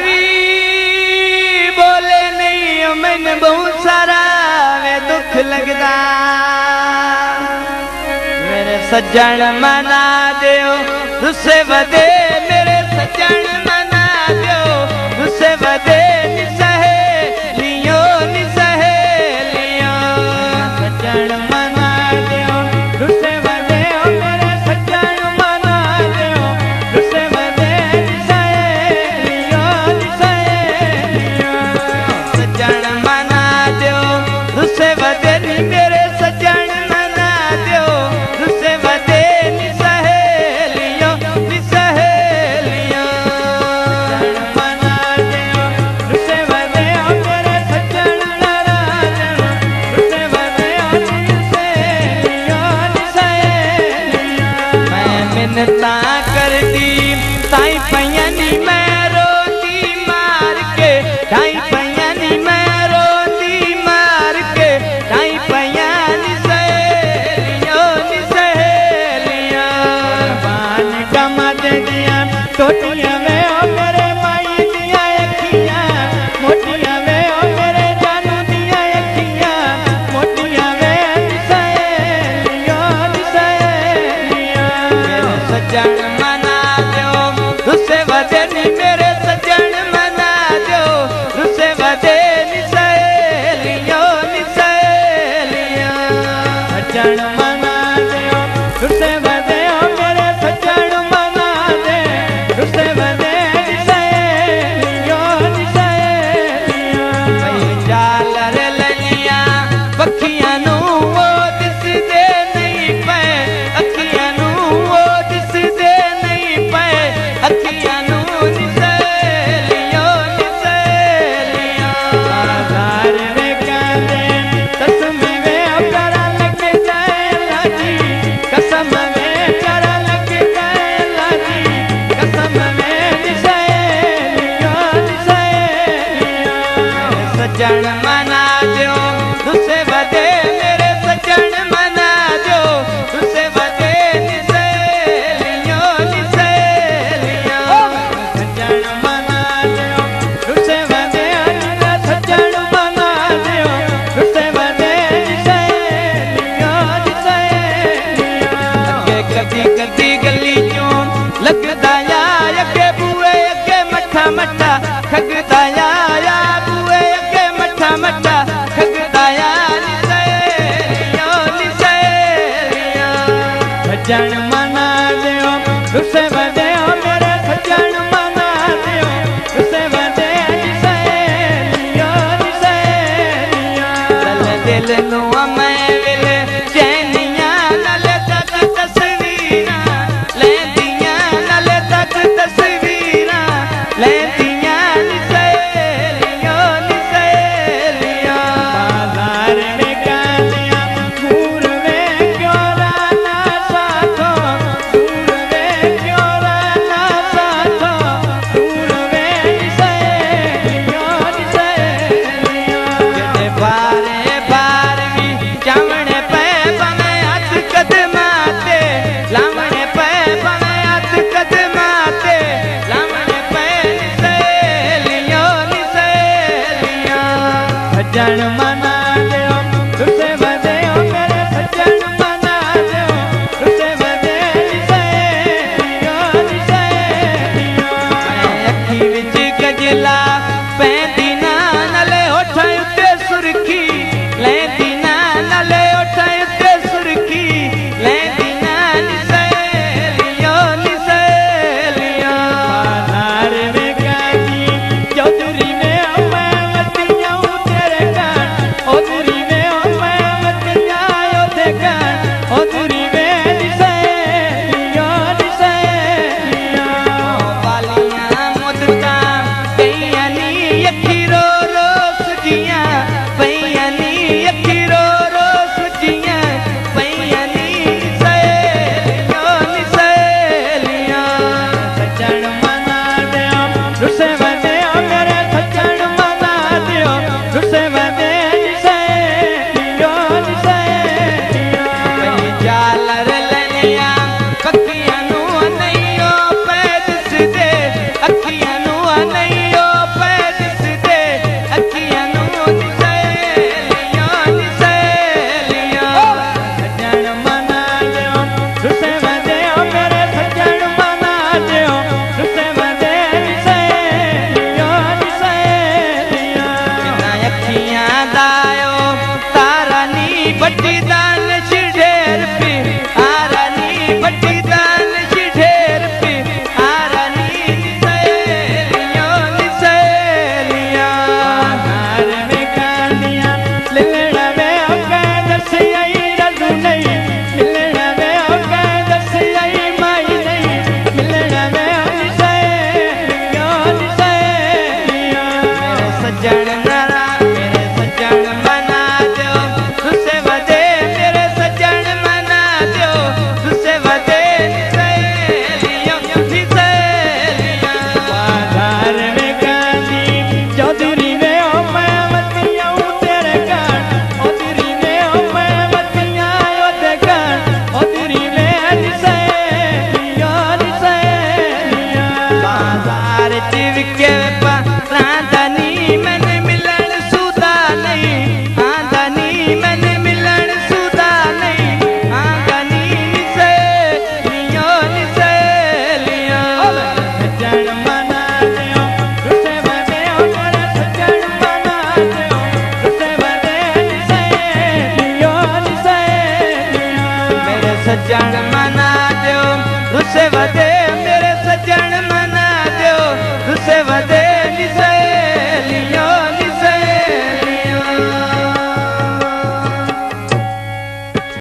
भी बोले नहीं मैंने बहुत सारा वे दुख लगदा मेरे सज्जन मना दियो रुसे वदे मेरे सज्जन मना दियो रुसे वदे कर दी ताई पैनी मैं रोती मार के ताई पैनी मैं रोती मार के ताई पैनी सहेलियों बान गमा दे दिया टोटियां में ओ मेरे माई दिया अखियां मोटियां में ओ मेरे जानू दिया अखियां मोटियां में सहेलियों सज्जन मना दो रुसे वदे नी मेरे सज्जन मना दो रुसे वदे नी सहेलियों सज्जन मना दो रुसे वदे ओ मेरे सज्जन मना दे रुसे वदे नी सहेलियों भाई चाल रे ललिया पखियां नू वो दिस दे नहीं पे अखियां नू वो दिस दे नहीं पे अखियां नू नी सहेलियों बाजार में कांदे कसम वे प्यारा लग जाए लाजी कसम वे प्यारा लग जाए लाजी कसम वे नी सहेलियों सज्जन मना दो रुसे वदे मेरे सज्जन मना दो रुसे वदे नी सहेलियों सज्जन मना दो रुसे वदे मेरे सज्जन मना दो रुसे वदे नी सहेलियों अगे कदी कदी गली चों लगदा या अगे बुए अगे मठा मठा खगदा या बुए अगे मठा मठा खगदा या सज्जन मना दो रुसे वदे मेरे सज्जन मना दो रुसे वदे सहेलियों दल दिल नू मैं विल चैनियां नल तक तस्वीरां लैंदियां नल तक तस्वीरां लैंदियां सहेलियों बाजार में कांदियां दूर में क्यों रहना साथों दूर में क्यों रहना साथों दूर में सहेलियों जदे बारे बार भी जावणे पे बने हाथ कदमाते लावणे पे बने हाथ कदमाते लावणे पे सहेलियों सज्जन मना दो रुसे वदे मेरे सज्जन मना दो रुसे वदे सहेलियों अखी विच गजला पैंदी